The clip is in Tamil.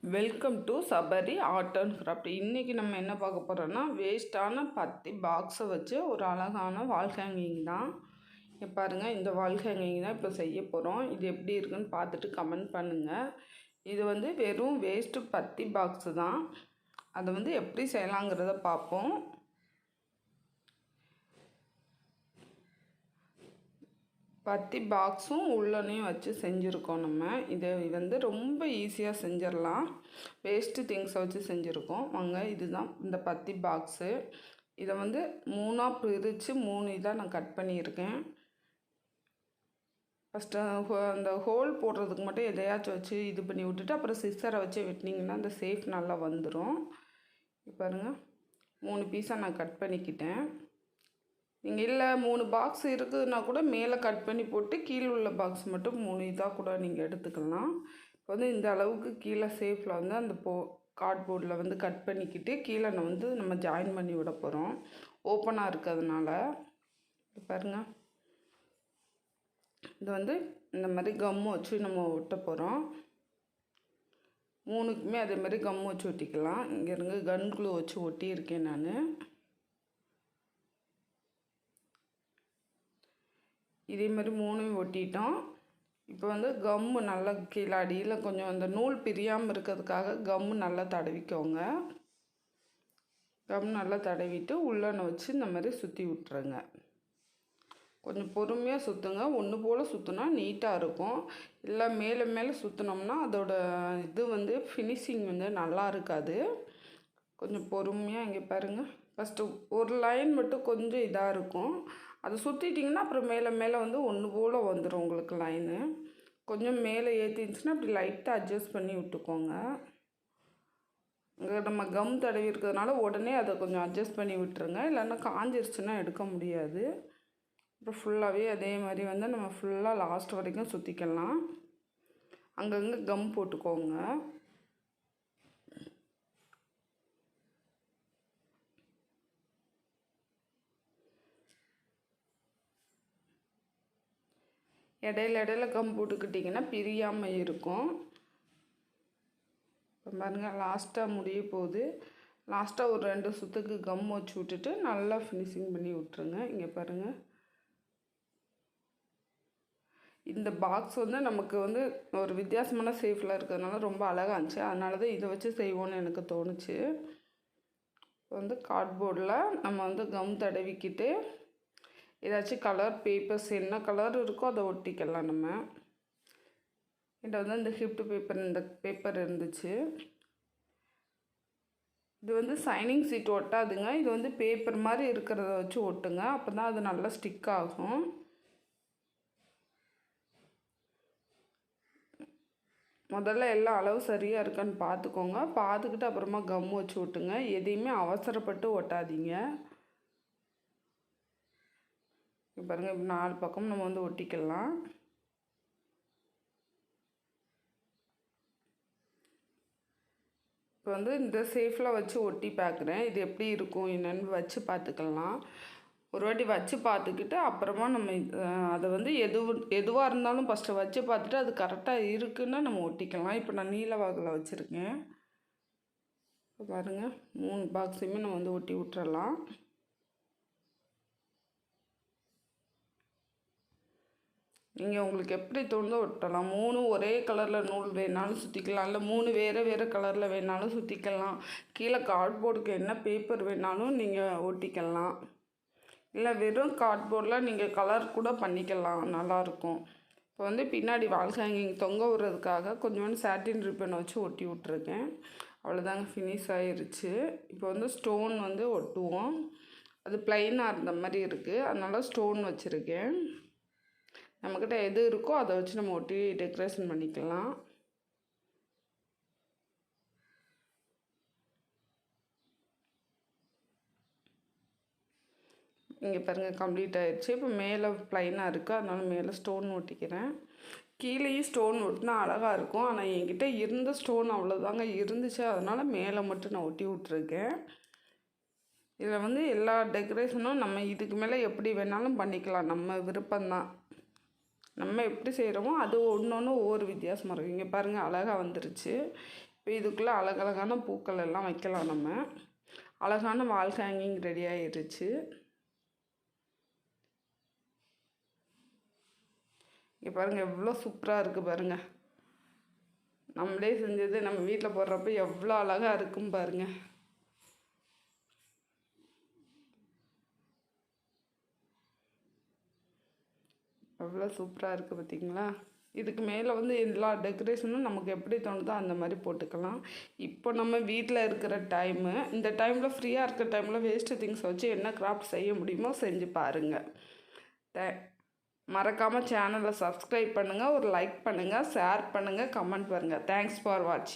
Welcome to Sabari art and craft. இன்றைக்கி நம்ம என்ன பார்க்க போகிறோன்னா, வேஸ்ட்டான பத்தி பாக்ஸை வச்சு ஒரு அழகான வால் ஹேங்கிங் தான். பாருங்கள், இந்த வால் ஹேங்கிங் தான் இப்போ செய்ய போகிறோம். இது எப்படி இருக்குன்னு பார்த்துட்டு கமெண்ட் பண்ணுங்கள். இது வந்து வெறும் வேஸ்ட்டு பத்தி பாக்ஸு தான். அதை வந்து எப்படி செய்யலாங்கிறத பார்ப்போம். பத்தி பாக்ஸும் உள்ளனையும் வச்சு செஞ்சுருக்கோம். நம்ம இதை வந்து ரொம்ப ஈஸியாக செஞ்சிடலாம். வேஸ்ட்டு திங்ஸை வச்சு செஞ்சுருக்கோம். வாங்க, இதுதான் இந்த பத்தி பாக்ஸு. இதை வந்து 3ஆக பிரித்து 3 இதாக நான் கட் பண்ணியிருக்கேன். ஃபஸ்ட்டு அந்த ஹோல் போடுறதுக்கு மட்டும் எதையாச்சும் வச்சு இது பண்ணி விட்டுட்டு அப்புறம் சிஸ்ஸரை வச்சு வெட்டினீங்கன்னா அந்த சேஃப் நல்லா வந்துடும். பாருங்கள், 3 பீஸாக நான் கட் பண்ணிக்கிட்டேன். நீங்கள் இல்லை 3 பாக்ஸ் இருக்குதுன்னா கூட மேலே கட் பண்ணி போட்டு கீழே உள்ள பாக்ஸ் மட்டும் 3 இதாக கூட நீங்கள் எடுத்துக்கலாம். இப்போ வந்து இந்த அளவுக்கு கீழே சேஃபில் வந்து அந்த கார்ட்போர்டில் வந்து கட் பண்ணிக்கிட்டு கீழே வந்து நம்ம ஜாயின் பண்ணி விட போகிறோம். ஓப்பனாக இருக்கிறதுனால பாருங்கள், இது வந்து இந்த மாதிரி கம்மு வச்சு நம்ம ஒட்ட போகிறோம். 3க்குமே அதே மாதிரி கம்மு வச்சு ஒட்டிக்கலாம். இங்கே இருங்க, கன் க்ளூ வச்சு ஒட்டியிருக்கேன் நான். இதே மாதிரி 3ம் ஒட்டிட்டோம். இப்போ வந்து கம்மு நல்லா கீழே அடியில் கொஞ்சம் அந்த நூல் பிரியாமல் இருக்கிறதுக்காக கம்மு நல்லா தடவிக்கோங்க. கம் நல்லா தடவிட்டு உள்ளன வச்சு இந்த மாதிரி சுற்றி விட்டுருங்க. கொஞ்சம் பொறுமையாக சுற்றுங்க. ஒன்று போல் சுற்றினா நீட்டாக இருக்கும். இல்லை மேலே மேலே சுற்றினோம்னா அதோட இது வந்து ஃபினிஷிங் வந்து நல்லா இருக்காது. கொஞ்சம் பொறுமையாக இங்கே பாருங்கள். ஃபஸ்ட்டு ஒரு லைன் மட்டும் கொஞ்சம் இதாக இருக்கும். அதை சுற்றிட்டிங்கன்னா அப்புறம் மேலே மேலே வந்து ஒன்று போல் வந்துடும் உங்களுக்கு லைனு. கொஞ்சம் மேலே ஏற்றிச்சுன்னா அப்படி லைட்டாக அட்ஜஸ்ட் பண்ணி விட்டுக்கோங்க. இங்கே நம்ம கம் தடவி இருக்கிறதுனால உடனே அதை கொஞ்சம் அட்ஜஸ்ட் பண்ணி விட்டுருங்க. இல்லைன்னா காஞ்சிருச்சுன்னா எடுக்க முடியாது. அப்புறம் ஃபுல்லாகவே அதே மாதிரி வந்து நம்ம ஃபுல்லாக லாஸ்ட் வரைக்கும் சுற்றிக்கலாம். அங்கங்கே கம் போட்டுக்கோங்க. இடையில கம் போட்டுக்கிட்டிங்கன்னா பிரியாமல் இருக்கும். இப்போ பாருங்கள், லாஸ்ட்டாக முடிய போகுது. லாஸ்ட்டாக ஒரு 2 சுற்றுக்கு கம் வச்சு விட்டுட்டு நல்லா ஃபினிஷிங் பண்ணி விட்ருங்க. இங்கே பாருங்கள், இந்த பாக்ஸ் வந்து நமக்கு வந்து ஒரு வித்தியாசமான சேஃபில் இருக்கிறதுனால ரொம்ப அழகாக இருந்துச்சு. அதனால தான் இதை வச்சு செய்வோன்னு எனக்கு தோணுச்சு. இப்போ வந்து கார்ட்போர்டில் நம்ம வந்து கம் தடவிக்கிட்டு ஏதாச்சும் கலர் பேப்பர்ஸ் என்ன கலர் இருக்கோ அதை ஒட்டிக்கலாம். நம்ம என்கிட்ட வந்து இந்த கிஃப்ட் பேப்பர், இந்த பேப்பர் இருந்துச்சு. இது வந்து சைனிங் சீட் ஒட்டாதுங்க. இது வந்து பேப்பர் மாதிரி இருக்கிறத வச்சு ஒட்டுங்க. அப்போ தான் அது நல்லா ஸ்டிக் ஆகும். முதல்ல எல்லாம் அளவு சரியாக இருக்கான்னு பார்த்துக்கோங்க. பார்த்துக்கிட்டு அப்புறமா கம் வச்சு ஒட்டுங்க. எதையுமே அவசரப்பட்டு ஒட்டாதீங்க. பாருங்கள், இப்போ 4 பக்கம் நம்ம வந்து ஒட்டிக்கலாம். இப்போ வந்து இந்த சேஃபில் வச்சு ஒட்டி பார்க்குறேன். இது எப்படி இருக்கும் என்னென்னு வச்சு பார்த்துக்கலாம். ஒரு வாட்டி வச்சு பார்த்துக்கிட்டு அப்புறமா நம்ம அதை வந்து எதுவாக இருந்தாலும் ஃபஸ்ட்டு வச்சு பார்த்துட்டு அது கரெக்டாக இருக்குன்னு நம்ம ஒட்டிக்கலாம். இப்போ நான் நீல வாக்கில் வச்சுருக்கேன். இப்போ பாருங்கள், 3 பாக்ஸையுமே நம்ம வந்து ஒட்டி விட்டுறலாம். நீங்கள் உங்களுக்கு எப்படி தோணுதோ ஒட்டலாம். 3 ஒரே கலரில் நூல் வேணாலும் சுற்றிக்கலாம். இல்லை 3 வேறு கலரில் வேணாலும் சுற்றிக்கலாம். கீழே கார்ட்போர்டுக்கு என்ன பேப்பர் வேணாலும் நீங்கள் ஒட்டிக்கலாம். இல்லை வெறும் கார்ட்போர்டில் நீங்கள் கலர் கூட பண்ணிக்கலாம், நல்லாயிருக்கும். இப்போ வந்து பின்னாடி வால் ஹேங்கிங் தொங்க விடுறதுக்காக கொஞ்சோண்டு சாட்டின் ரிப்பனை வச்சு ஒட்டி விட்ருக்கேன். அவ்வளோதாங்க, ஃபினிஷ் ஆகிருச்சு. இப்போ வந்து ஸ்டோன் வந்து ஒட்டுவோம். அது ப்ளைனாக இருந்த மாதிரி இருக்குது, அதனால் ஸ்டோன் வச்சுருக்கேன். நம்மக்கிட்ட எது இருக்கோ அதை வச்சு நம்ம ஒட்டி டெக்கரேஷன் பண்ணிக்கலாம். இங்கே பாருங்கள், கம்ப்ளீட் ஆகிடுச்சு. இப்போ மேலே ப்ளைனாக இருக்குது, அதனால் மேலே ஸ்டோன் ஒட்டிக்கிறேன். கீழேயும் ஸ்டோன் ஒட்டினா அழகாக இருக்கும். ஆனால் என்கிட்ட இருந்த ஸ்டோன் அவ்வளோதாங்க இருந்துச்சு, அதனால் மேலே மட்டும் நான் ஒட்டி விட்ருக்கேன். இதில் வந்து எல்லா டெக்கரேஷனும் நம்ம இதுக்கு மேலே எப்படி வேணாலும் பண்ணிக்கலாம், நம்ம விருப்பம்தான். நம்ம எப்படி செய்கிறோமோ அது ஒன்று ஒவ்வொரு வித்தியாசமாக இருக்கும். இங்கே பாருங்கள், அழகாக வந்துருச்சு. இப்போ இதுக்குள்ளே அழகழகான பூக்கள் எல்லாம் வைக்கலாம். நம்ம அழகான வால் ஹேங்கிங் ரெடி ஆகிடுச்சு. இங்கே பாருங்கள் எவ்வளோ சூப்பராக இருக்குது பாருங்கள். நம்மளே செஞ்சது நம்ம வீட்டில் போடுறப்ப எவ்வளோ அழகாக இருக்கும் பாருங்கள். எவ்வளோ சூப்பராக இருக்குது பார்த்திங்களா. இதுக்கு மேலே வந்து எல்லா டெக்கரேஷனும் நமக்கு எப்படி தோணுதோ அந்த மாதிரி போட்டுக்கலாம். இப்போ நம்ம வீட்டில் இருக்கிற டைமு, இந்த டைமில் ஃப்ரீயாக இருக்கிற டைமில் வேஸ்ட்டு திங்ஸ் வச்சு என்ன கிராஃப்ட் செய்ய முடியுமோ செஞ்சு பாருங்கள். மறக்காமல் சேனலை சப்ஸ்கிரைப் பண்ணுங்கள், ஒரு லைக் பண்ணுங்கள், ஷேர் பண்ணுங்கள், கமெண்ட் பண்ணுங்கள். தேங்க்ஸ் ஃபார் வாட்சிங்.